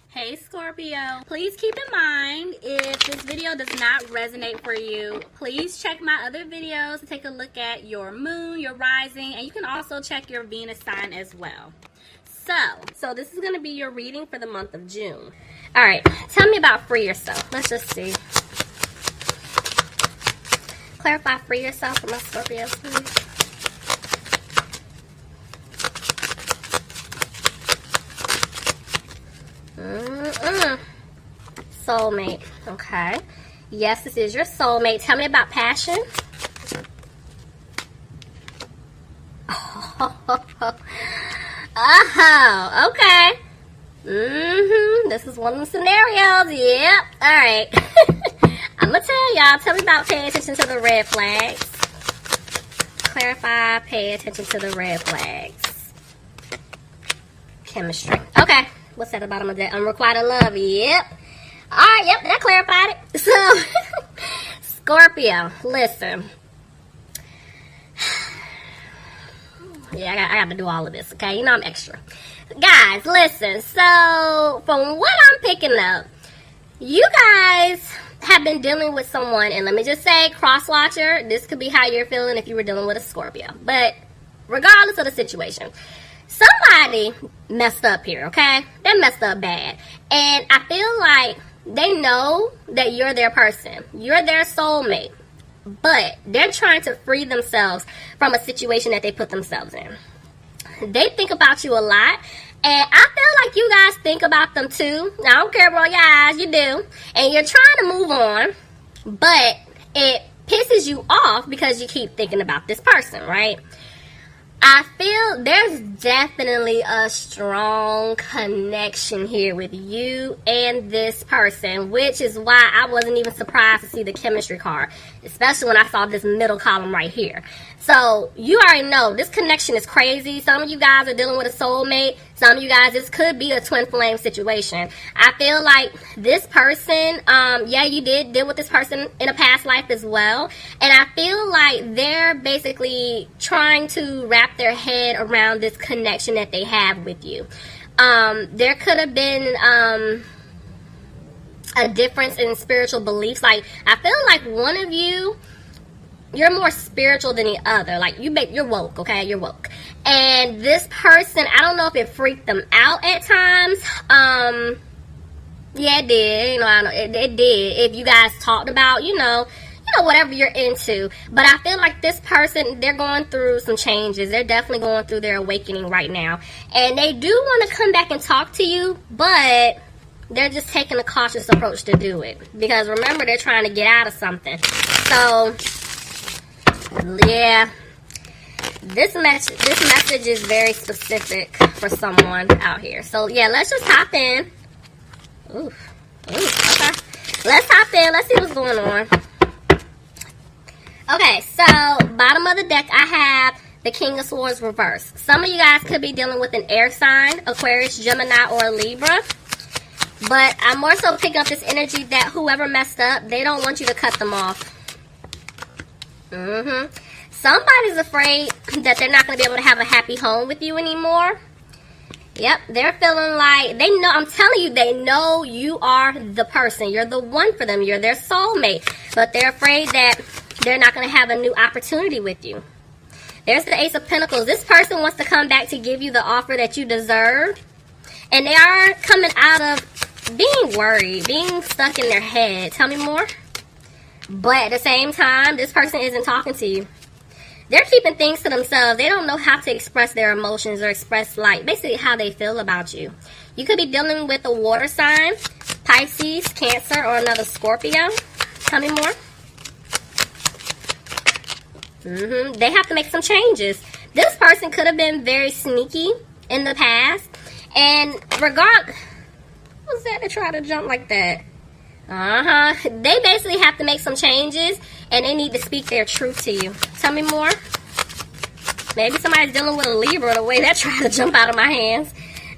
Hey Scorpio, please keep in mind if this video does not resonate for you, please check my other videos to take a look at your moon, your rising, and you can also check your Venus sign as well. So this is going to be your reading for the month of June. Alright, tell me about free yourself. Let's just see. Clarify free yourself for my Scorpios, please. Soulmate. Okay. Yes, this is your soulmate. Tell me about passion. Oh, okay. This is one of the scenarios. Yep. Alright. I'm gonna tell y'all. Tell me about paying attention to the red flags. Clarify, pay attention to the red flags. Chemistry. Okay. What's at the bottom of that? Unrequited love. Yep. Alright, yep, that clarified it. So, Scorpio, listen. Yeah, I got to do all of this, okay? You know I'm extra. Guys, listen. So, from what I'm picking up, you guys have been dealing with someone, and let me just say, cross-watcher, this could be how you're feeling if you were dealing with a Scorpio. But, regardless of the situation, somebody messed up here, okay? They messed up bad. And I feel like they know that you're their person. You're their soulmate. But they're trying to free themselves from a situation that they put themselves in. They think about you a lot. And I feel like you guys think about them too. I don't care about your eyes, you do. And you're trying to move on. But it pisses you off because you keep thinking about this person, right? I feel there's definitely a strong connection here with you and this person, which is why I wasn't even surprised to see the chemistry card, especially when I saw this middle column right here. So you already know this connection is crazy. Some of you guys are dealing with a soulmate. Some of you guys, this could be a twin flame situation. I feel like this person, yeah, you did deal with this person in a past life as well. And I feel like they're basically trying to wrap their head around this connection that they have with you. There could have been a difference in spiritual beliefs. Like, I feel like one of you, you're more spiritual than the other. Like, you're woke, okay? You're woke. And this person, I don't know if it freaked them out at times. Yeah, it did. You know, I know it did. If you guys talked about, you know, whatever you're into. But I feel like this person, they're going through some changes. They're definitely going through their awakening right now. And they do want to come back and talk to you, but they're just taking a cautious approach to do it. Because remember, they're trying to get out of something. So, yeah, this message is very specific for someone out here. So yeah, let's just hop in. Ooh, okay. Let's hop in. Let's see what's going on. Okay, so bottom of the deck, I have the King of Swords reversed. Some of you guys could be dealing with an air sign, Aquarius, Gemini, or Libra. But I'm more so picking up this energy that whoever messed up, they don't want you to cut them off. Somebody's afraid that they're not going to be able to have a happy home with you anymore. Yep, they're feeling like, they know, I'm telling you, they know you are the person. You're the one for them. You're their soulmate. But they're afraid that they're not going to have a new opportunity with you. There's the Ace of Pentacles. This person wants to come back to give you the offer that you deserve. And they are coming out of being worried, being stuck in their head. Tell me more. But at the same time, this person isn't talking to you. They're keeping things to themselves. They don't know how to express their emotions or express, like, basically how they feel about you. You could be dealing with a water sign, Pisces, Cancer, or another Scorpio. Tell me more. They have to make some changes. This person could have been very sneaky in the past. And what was that to try to jump like that? They basically have to make some changes, and they need to speak their truth to you. Tell me more. Maybe somebody's dealing with a Libra the way that tried to jump out of my hands.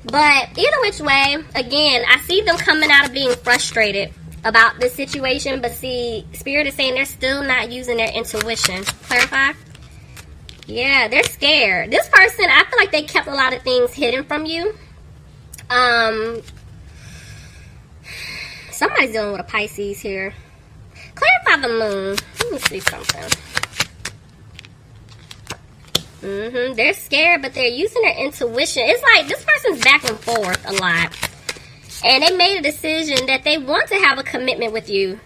But either which way, again, I see them coming out of being frustrated about this situation. But see, Spirit is saying they're still not using their intuition. Clarify? Yeah, they're scared. This person, I feel like they kept a lot of things hidden from you. Somebody's dealing with a Pisces here. Clarify the moon. Let me see something. They're scared, but they're using their intuition. It's like this person's back and forth a lot. And they made a decision that they want to have a commitment with you.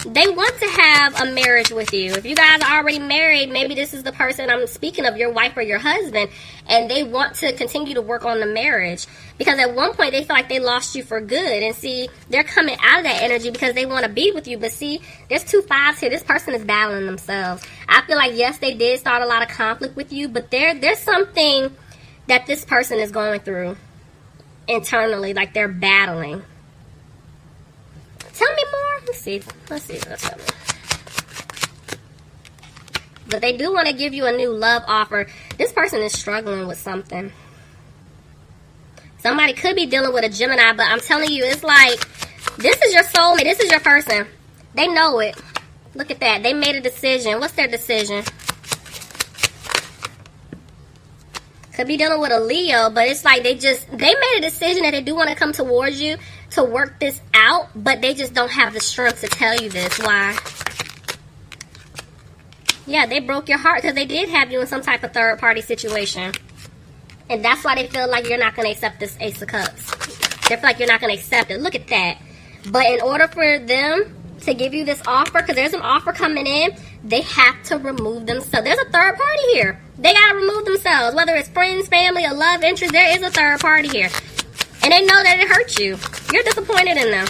They want to have a marriage with you. If you guys are already married, maybe this is the person I'm speaking of, your wife or your husband, and they want to continue to work on the marriage. Because at one point, they feel like they lost you for good. And see, they're coming out of that energy because they want to be with you. But see, there's 2 5s here. This person is battling themselves. I feel like, yes, they did start a lot of conflict with you, but there's something that this person is going through internally, like they're battling. Tell me more. Let's see. Let's tell me. But they do want to give you a new love offer. This person is struggling with something. Somebody could be dealing with a Gemini, but I'm telling you, it's like, this is your soulmate. This is your person. They know it. Look at that. They made a decision. What's their decision? Could be dealing with a Leo, but it's like they made a decision that they do want to come towards you to work this out, but they just don't have the strength to tell you this. Why? Yeah, they broke your heart because they did have you in some type of third-party situation. And that's why they feel like you're not going to accept this Ace of Cups. They feel like you're not going to accept it. Look at that. But in order for them to give you this offer, because there's an offer coming in, they have to remove themselves. There's a third party here. They got to remove themselves. Whether it's friends, family, or love interest, there is a third party here. And they know that it hurts you. You're disappointed in them.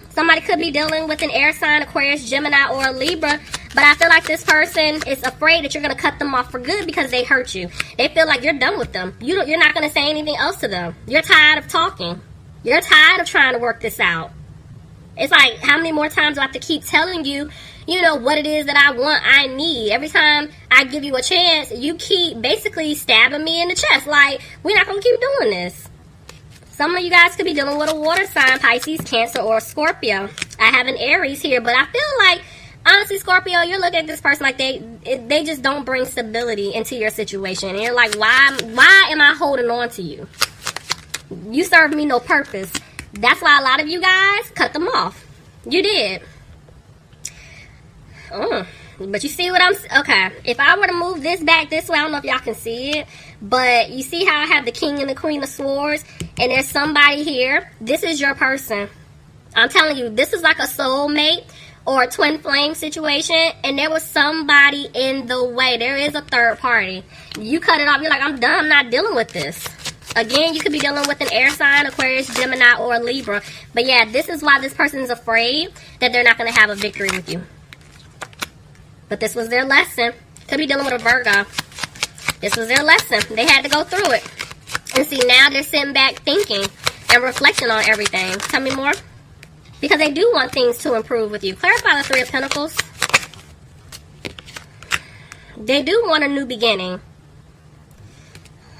Somebody could be dealing with an air sign, Aquarius, Gemini, or a Libra. But I feel like this person is afraid that you're going to cut them off for good because they hurt you. They feel like you're done with them. You're not going to say anything else to them. You're tired of talking. You're tired of trying to work this out. It's like, how many more times do I have to keep telling you, you know, what it is that I want, I need? Every time I give you a chance, you keep basically stabbing me in the chest. Like, we're not going to keep doing this. Some of you guys could be dealing with a water sign, Pisces, Cancer, or Scorpio. I have an Aries here, but I feel like, honestly, Scorpio, you're looking at this person like they just don't bring stability into your situation. And you're like, why am I holding on to you? You serve me no purpose. That's why a lot of you guys cut them off. You did. But you see what okay, if I were to move this back this way, I don't know if y'all can see it, but you see how I have the King and the Queen of Swords, and there's somebody here. This is your person. I'm telling you, this is like a soulmate or a twin flame situation, and there was somebody in the way. There is a third party. You cut it off. You're like, I'm done. I'm not dealing with this. Again, you could be dealing with an air sign, Aquarius, Gemini, or a Libra. But yeah, this is why this person is afraid that they're not going to have a victory with you. But this was their lesson. Could be dealing with a Virgo. This was their lesson. They had to go through it. And see, now they're sitting back thinking and reflecting on everything. Tell me more. Because they do want things to improve with you. Clarify the Three of Pentacles. They do want a new beginning.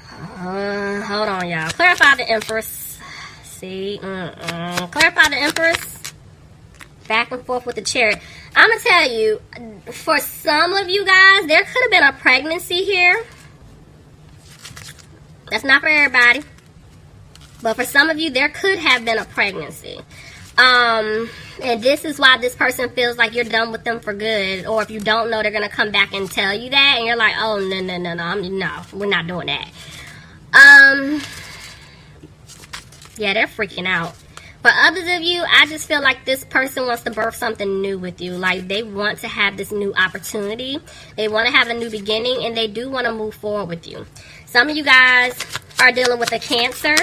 Hold on, y'all. Clarify the Empress. See? Clarify the Empress. Back and forth with the Chariot. I'm going to tell you, for some of you guys, there could have been a pregnancy here. That's not for everybody. But for some of you, there could have been a pregnancy. And this is why this person feels like you're done with them for good. Or if you don't know, they're going to come back and tell you that. And you're like, oh, no, we're not doing that. Yeah, they're freaking out. For others of you, I just feel like this person wants to birth something new with you. Like, they want to have this new opportunity. They want to have a new beginning, and they do want to move forward with you. Some of you guys are dealing with a Cancer.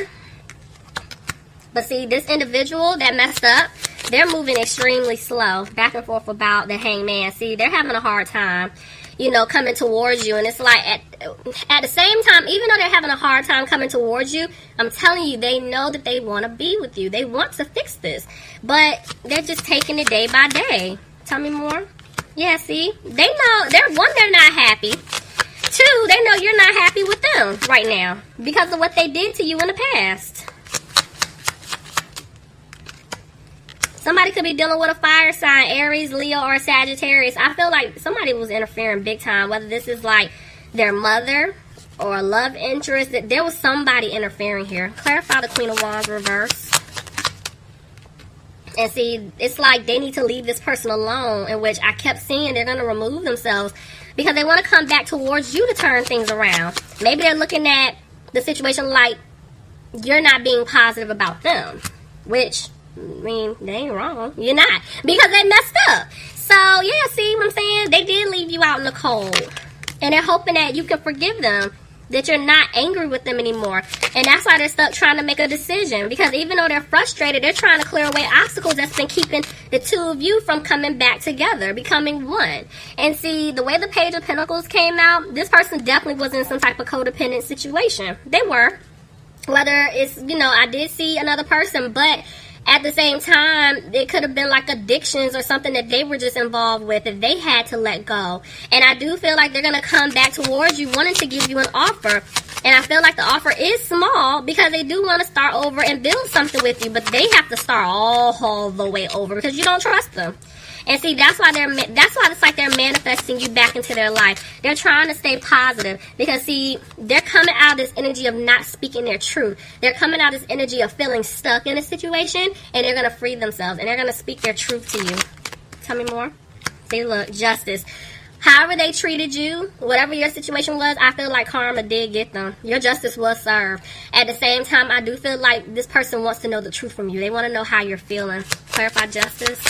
But see, this individual that messed up, they're moving extremely slow. Back and forth about the Hangman. See, they're having a hard time, you know, coming towards you. And it's like, at the same time, even though they're having a hard time coming towards you, I'm telling you, they know that they want to be with you. They want to fix this. But they're just taking it day by day. Tell me more. Yeah, see? They know, they're not happy. Two, they know you're not happy with them right now because of what they did to you in the past. Somebody could be dealing with a fire sign, Aries, Leo, or Sagittarius. I feel like somebody was interfering big time, whether this is like their mother or a love interest. There was somebody interfering here. Clarify the Queen of Wands reverse. And see, it's like they need to leave this person alone, in which I kept seeing they're going to remove themselves because they want to come back towards you to turn things around. Maybe they're looking at the situation like you're not being positive about them, which, I mean, they ain't wrong. You're not, because they messed up. So, yeah, see what I'm saying? They did leave you out in the cold. And they're hoping that you can forgive them, that you're not angry with them anymore. And that's why they're stuck trying to make a decision. Because even though they're frustrated, they're trying to clear away obstacles that's been keeping the two of you from coming back together, becoming one. And see, the way the Page of Pentacles came out, this person definitely was in some type of codependent situation. They were. Whether it's, I did see another person, but at the same time, it could have been like addictions or something that they were just involved with that they had to let go. And I do feel like they're going to come back towards you wanting to give you an offer. And I feel like the offer is small because they do want to start over and build something with you. But they have to start all the way over because you don't trust them. And see, that's why it's like they're manifesting you back into their life. They're trying to stay positive because, see, they're coming out of this energy of not speaking their truth. They're coming out of this energy of feeling stuck in a situation, and they're going to free themselves, and they're going to speak their truth to you. Tell me more. See, look, justice. However they treated you, whatever your situation was, I feel like karma did get them. Your justice was served. At the same time, I do feel like this person wants to know the truth from you. They want to know how you're feeling. Clarify justice.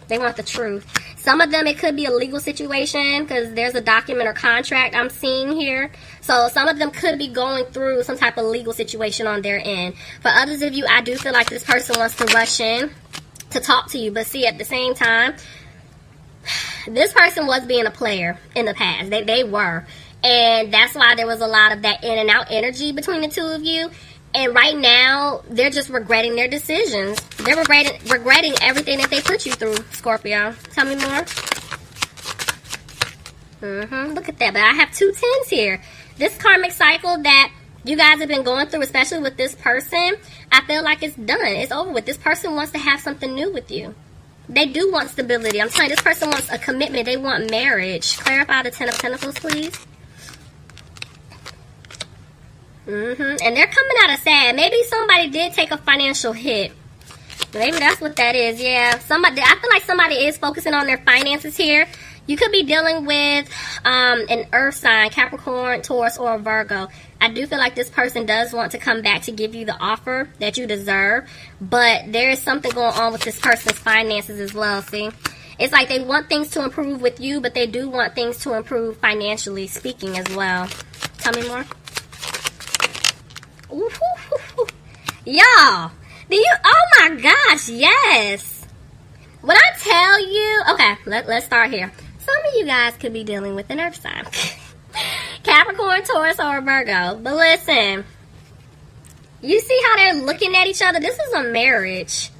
They want the truth. Some of them, it could be a legal situation because there's a document or contract I'm seeing here. So some of them could be going through some type of legal situation on their end. For others of you, I do feel like this person wants to rush in to talk to you. But see, at the same time, this person was being a player in the past. They were. And that's why there was a lot of that in and out energy between the two of you. And right now, they're just regretting their decisions. They're regretting everything that they put you through, Scorpio. Tell me more. Look at that. But I have 2 tens here. This karmic cycle that you guys have been going through, especially with this person, I feel like it's done. It's over with. This person wants to have something new with you. They do want stability. I'm telling you, this person wants a commitment. They want marriage. Clarify the 10 of Pentacles, please. And they're coming out of sad. Maybe somebody did take a financial hit. Maybe that's what that is. Yeah, I feel like somebody is focusing on their finances here. You could be dealing with an earth sign, Capricorn, Taurus, or Virgo. I do feel like this person does want to come back to give you the offer that you deserve. But there is something going on with this person's finances as well, see? It's like they want things to improve with you, but they do want things to improve financially speaking as well. Tell me more. Y'all, oh my gosh, yes. When I tell you, okay, let's start here. Some of you guys could be dealing with an earth sign. Capricorn, Taurus, or Virgo. But listen, you see how they're looking at each other? This is a marriage.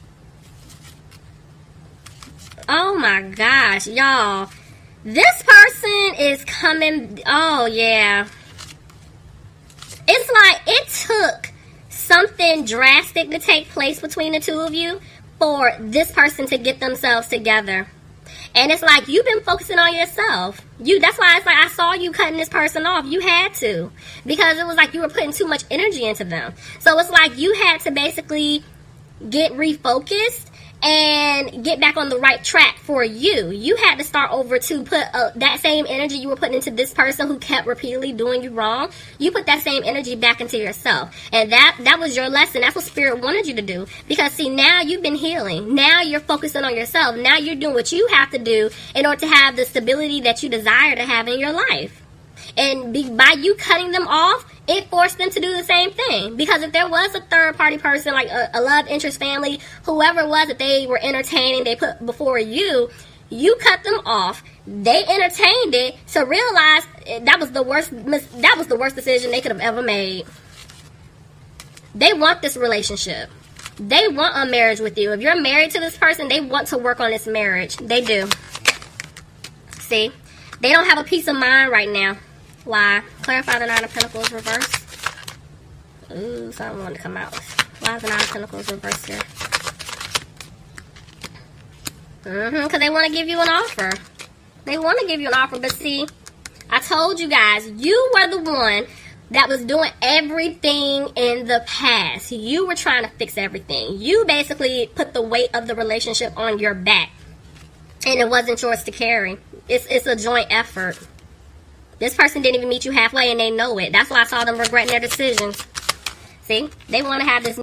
Oh my gosh, y'all. This person is coming, oh yeah. It's like it took something drastic to take place between the two of you for this person to get themselves together. And it's like you've been focusing on yourself. That's why it's like I saw you cutting this person off. You had to. Because it was like you were putting too much energy into them. So it's like you had to basically get refocused and get back on the right track for you. You had to start over to put that same energy you were putting into this person who kept repeatedly doing you wrong. You put that same energy back into yourself. And that was your lesson. That's what Spirit wanted you to do. Because see, now you've been healing. Now you're focusing on yourself. Now you're doing what you have to do in order to have the stability that you desire to have in your life. And by you cutting them off, it forced them to do the same thing. Because if there was a third party person, like a love interest family, whoever it was that they were entertaining, they put before you, you cut them off. They entertained it to realize that was the worst decision they could have ever made. They want this relationship. They want a marriage with you. If you're married to this person, they want to work on this marriage. They do. See? They don't have a peace of mind right now. Why? Clarify the 9 of Pentacles reverse. Ooh, something wanted to come out. Why is the 9 of Pentacles reverse here? Because they want to give you an offer. They want to give you an offer, but see, I told you guys, you were the one that was doing everything in the past. You were trying to fix everything. You basically put the weight of the relationship on your back, and it wasn't yours to carry. It's a joint effort. This person didn't even meet you halfway, and they know it. That's why I saw them regretting their decisions. See, they want to have this